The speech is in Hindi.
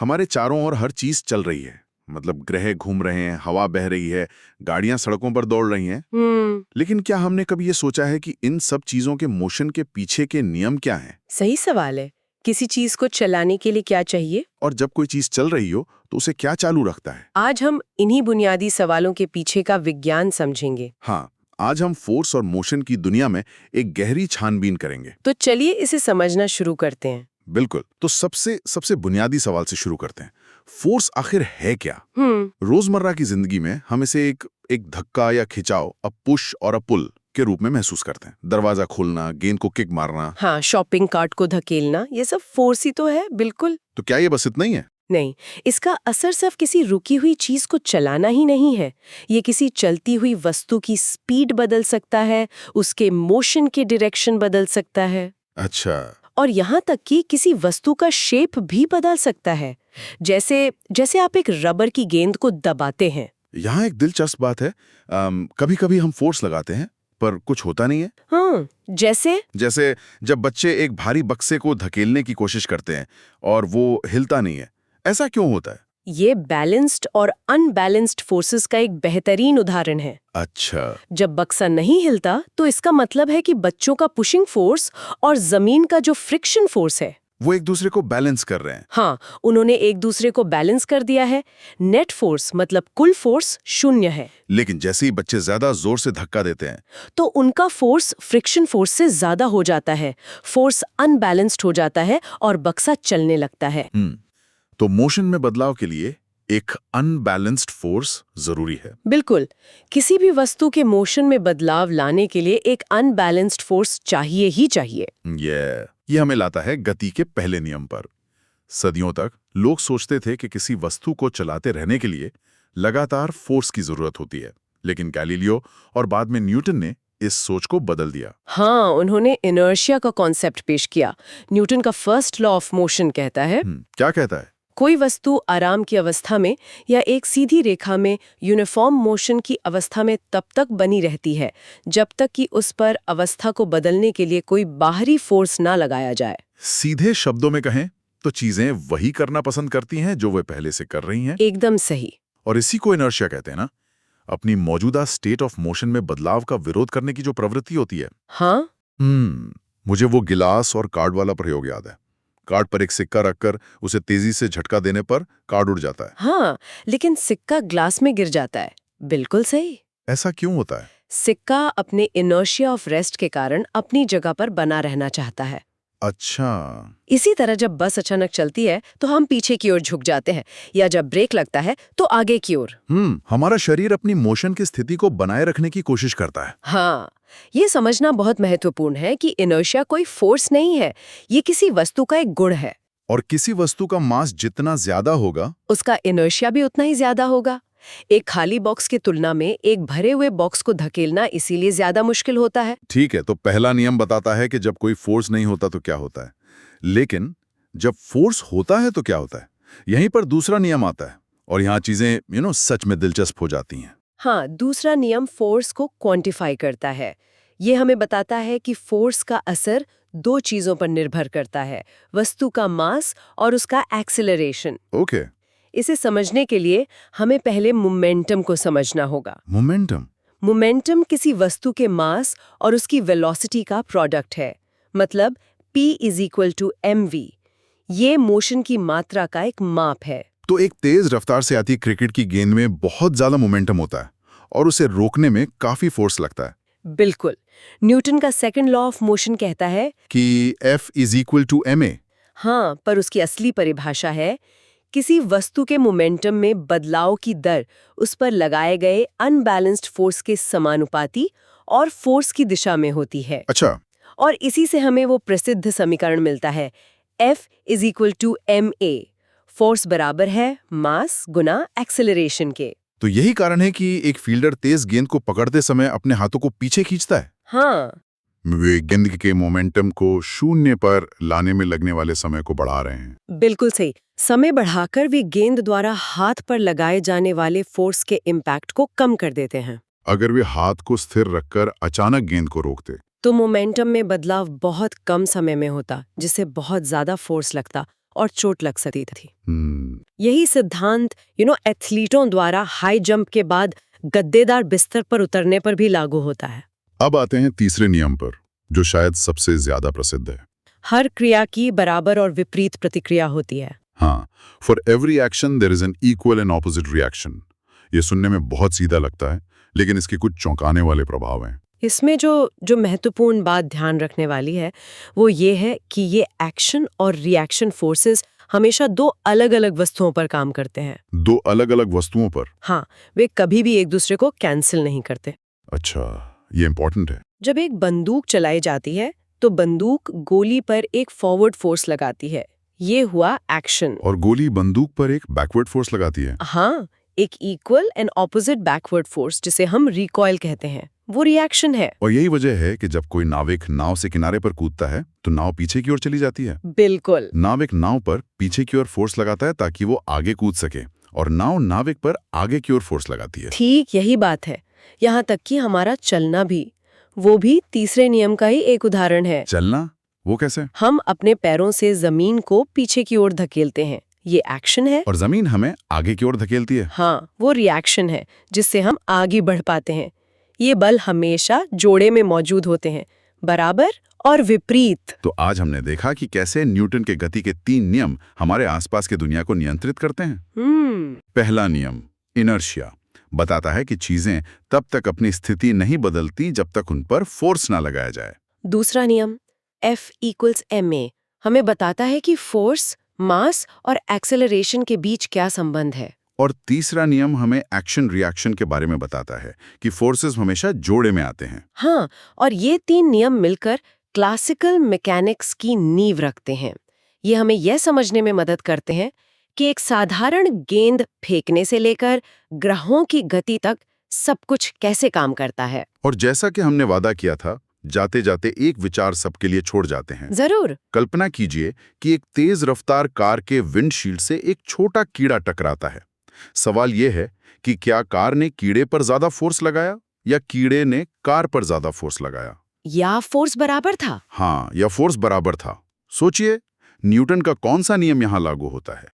हमारे चारों ओर हर चीज चल रही है, मतलब ग्रह घूम रहे हैं, हवा बह रही है, गाड़ियां सड़कों पर दौड़ रही हैं। लेकिन क्या हमने कभी ये सोचा है कि इन सब चीजों के मोशन के पीछे के नियम क्या हैं? सही सवाल है। किसी चीज को चलाने के लिए क्या चाहिए? और जब कोई चीज चल रही हो तो उसे क्या चालू रखता है? आज हम इन्हीं बुनियादी सवालों के पीछे का विज्ञान समझेंगे। हाँ, आज हम फोर्स और मोशन की दुनिया में एक गहरी छानबीन करेंगे। तो चलिए इसे समझना शुरू करते हैं। बिल्कुल। तो सबसे सबसे बुनियादी सवाल से शुरू करते हैं। फोर्स आखिर है क्या? हम्म रोजमर्रा की जिंदगी में हम इसे एक धक्का या खिंचाव, अ पुश और अ पुल के रूप में महसूस करते हैं। दरवाजा खोलना, गेंद को किक मारना। हाँ, शॉपिंग कार्ट को धकेलना, ये सब फोर्स ही तो है। बिल्कुल। तो क्या ये बस इतना ही है? नहीं, इसका असर सिर्फ किसी रुकी हुई चीज को चलाना ही नहीं है। ये किसी चलती हुई वस्तु की स्पीड बदल सकता है, उसके मोशन के डायरेक्शन बदल सकता है। अच्छा। और यहाँ तक कि किसी वस्तु का शेप भी बदल सकता है। जैसे जैसे आप एक रबर की गेंद को दबाते हैं। यहाँ एक दिलचस्प बात है। कभी-कभी हम फोर्स लगाते हैं पर कुछ होता नहीं है। हाँ, जैसे जब बच्चे एक भारी बक्से को धकेलने की कोशिश करते हैं और वो हिलता नहीं है। ऐसा क्यों होता है? ये बैलेंस्ड और अनबैलेंस्ड फोर्सेस का एक बेहतरीन उदाहरण है। अच्छा। जब बक्सा नहीं हिलता तो इसका मतलब है कि बच्चों का पुशिंग फोर्स और जमीन का जो फ्रिक्शन फोर्स है, वो एक दूसरे को बैलेंस कर रहे हैं। हाँ, उन्होंने एक दूसरे को बैलेंस कर दिया है। नेट फोर्स मतलब कुल फोर्स 0 है। लेकिन जैसे ही बच्चे ज्यादा जोर से धक्का देते हैं तो उनका फोर्स फ्रिक्शन फोर्स से ज्यादा हो जाता है, फोर्स अनबैलेंस्ड हो जाता है और बक्सा चलने लगता है। तो मोशन में बदलाव के लिए एक अनबैलेंस्ड फोर्स जरूरी है। बिल्कुल। किसी भी वस्तु के मोशन में बदलाव लाने के लिए एक अनबैलेंस्ड फोर्स चाहिए ही चाहिए। ये हमें लाता है गति के पहले नियम पर। सदियों तक लोग सोचते थे कि किसी वस्तु को चलाते रहने के लिए लगातार फोर्स की जरूरत होती है, लेकिन गैलीलियो और बाद में न्यूटन ने इस सोच को बदल दिया। हाँ, उन्होंने इनर्शिया का कॉन्सेप्ट पेश किया। न्यूटन का फर्स्ट लॉ ऑफ मोशन कहता है, क्या कहता है? कोई वस्तु आराम की अवस्था में या एक सीधी रेखा में यूनिफॉर्म मोशन की अवस्था में तब तक बनी रहती है जब तक कि उस पर अवस्था को बदलने के लिए कोई बाहरी फोर्स ना लगाया जाए। सीधे शब्दों में कहें तो चीजें वही करना पसंद करती हैं जो वे पहले से कर रही हैं। एकदम सही। और इसी को इनर्शिया कहते हैं ना, अपनी मौजूदा स्टेट ऑफ मोशन में बदलाव का विरोध करने की जो प्रवृत्ति होती है। हाँ। मुझे वो गिलास और कार्ड वाला प्रयोग याद है। कार्ड पर एक सिक्का रखकर उसे तेजी से झटका देने पर कार्ड उड़ जाता है। हाँ, लेकिन सिक्का ग्लास में गिर जाता है। बिल्कुल सही। ऐसा क्यों होता है? सिक्का अपने इनर्शिया ऑफ रेस्ट के कारण अपनी जगह पर बना रहना चाहता है। अच्छा। इसी तरह जब बस अचानक चलती है तो हम पीछे की ओर झुक जाते हैं, या जब ब्रेक लगता है तो आगे की ओर। हमारा शरीर अपनी मोशन की स्थिति को बनाए रखने की कोशिश करता है। हाँ, ये समझना बहुत महत्वपूर्ण है कि इनर्शिया कोई फोर्स नहीं है, ये किसी वस्तु का एक गुण है। और किसी वस्तु का मास जितना ज्यादा होगा उसका इनर्शिया भी उतना ही ज्यादा होगा। एक खाली बॉक्स की तुलना में एक भरे हुए बॉक्स को धकेलना इसीलिए ज्यादा मुश्किल होता है। ठीक है, तो पहला नियम बताता है कि जब कोई फोर्स नहीं होता तो क्या होता है, लेकिन जब फोर्स होता है तो क्या होता है? यहीं पर दूसरा नियम आता है और यहाँ चीजें सच में दिलचस्प हो जाती हैं। हाँ, दूसरा नियम फोर्स को क्वांटिफाई करता है। ये हमें बताता है कि फोर्स का असर 2 चीजों पर निर्भर करता है, वस्तु का मास और उसका एक्सेलरेशन। ओके। इसे समझने के लिए हमें पहले मोमेंटम को समझना होगा। मोमेंटम किसी वस्तु के मास और उसकी वेलोसिटी का प्रोडक्ट है। मतलब P = mv। ये मोशन की मात्रा का एक माप है। तो एक तेज रफ्तार से आती क्रिकेट की गेंद में बहुत ज्यादा मोमेंटम होता है और उसे रोकने में काफी फोर्स लगता है। बिल्कुल। न्यूटन का सेकंड लॉ ऑफ मोशन कहता है कि F = ma। हाँ, पर उसकी असली परिभाषा है किसी वस्तु के मोमेंटम में बदलाव की दर उस पर लगाए गए अनबैलेंस्ड फोर्स के समानुपाती और फोर्स की दिशा में होती है। अच्छा। और इसी से हमें वो प्रसिद्ध समीकरण मिलता है, F = ma। फोर्स बराबर है मास गुना एक्सेलरेशन के। तो यही कारण है कि एक फील्डर तेज गेंद को पकड़ते समय अपने हाथों को पीछे खींचता है। हाँ, वे गेंद के मोमेंटम को 0 पर लाने में लगने वाले समय को बढ़ा रहे हैं। बिल्कुल सही। समय बढ़ाकर वे गेंद द्वारा हाथ पर लगाए जाने वाले फोर्स के इम्पैक्ट को कम कर देते हैं। अगर वे हाथ को स्थिर रखकर अचानक गेंद को रोकते तो मोमेंटम में बदलाव बहुत कम समय में होता, जिससे बहुत ज्यादा फोर्स लगता और चोट लग सकती थी। यही सिद्धांत एथलीटों द्वारा हाई जंप के बाद गद्देदार बिस्तर पर उतरने पर भी लागू होता है। अब आते हैं तीसरे नियम पर, जो शायद सबसे ज्यादा प्रसिद्ध है। हर क्रिया की बराबर और विपरीत प्रतिक्रिया होती है। हाँ, for every action there is an equal and opposite reaction. ये सुनने में बहुत सीधा लगता है, लेकिन इसके कुछ चौंकाने वाले प्रभाव हैं। इसमें जो महत्वपूर्ण बात ध्यान रखने वाली है वो ये है कि ये एक्शन और रिएक्शन फोर्सेस हमेशा दो अलग-अलग वस्तुओं पर काम करते हैं। दो अलग-अलग वस्तुओं पर? हाँ, वे कभी भी एक दूसरे को कैंसिल नहीं करते। अच्छा, ये इम्पोर्टेंट है। जब एक बंदूक चलाई जाती है तो बंदूक गोली पर एक फॉरवर्ड फोर्स लगाती है, ये हुआ एक्शन। और गोली बंदूक पर एक बैकवर्ड फोर्स लगाती है? हाँ, एक equal and opposite backward force, जिसे हम रिकॉइल कहते हैं, वो रिएक्शन है। और यही वजह है कि जब कोई नाविक नाव से किनारे पर कूदता है तो नाव पीछे की ओर चली जाती है। बिल्कुल। नाविक नाव पर पीछे की ओर फोर्स लगाता है ताकि वो आगे कूद सके, और नाव नाविक पर आगे की ओर फोर्स लगाती है। ठीक यही बात है। यहाँ तक कि हमारा चलना भी, वो भी तीसरे नियम का ही एक उदाहरण है। चलना? वो कैसे? हम अपने पैरों से जमीन को पीछे की ओर धकेलते हैं, ये एक्शन है। और जमीन हमें आगे की ओर धकेलती है। हाँ, वो रिएक्शन है जिससे हम आगे बढ़ पाते हैं। ये बल हमेशा जोड़े में मौजूद होते हैं, बराबर और विपरीत। तो आज हमने देखा कि कैसे न्यूटन के गति के 3 नियम हमारे आसपास की दुनिया को नियंत्रित करते हैं। पहला नियम, इनर्शिया, बताता है कि चीजें तब तक अपनी स्थिति नहीं बदलती जब तक उन पर फोर्स ना लगाया जाए। दूसरा नियम, F=ma, हमें बताता है कि फोर्स, मास और एक्सेलरेशन के बीच क्या संबंध है। और तीसरा नियम हमें एक्शन रिएक्शन के बारे में बताता है कि फोर्सेस हमेशा जोड़े में आते हैं। हाँ, और ये 3 नियम मिलकर क्लासिकल मैकेनिक्स की नींव रखते हैं। ये हमें यह समझने में मदद करते हैं कि एक साधारण गेंद फेंकने से लेकर ग्रहों की गति तक सब कुछ कैसे काम करता है। और जैसा कि हमने वादा किया था, जाते जाते एक विचार सबके लिए छोड़ जाते हैं। जरूर। कल्पना कीजिए कि एक तेज रफ्तार कार के विंडशील्ड से एक छोटा कीड़ा टकराता है। सवाल यह है कि क्या कार ने कीड़े पर ज्यादा फोर्स लगाया या कीड़े ने कार पर ज्यादा फोर्स लगाया? या फोर्स बराबर था? हाँ, या फोर्स बराबर था। सोचिए, न्यूटन का कौन सा नियम यहाँ लागू होता है?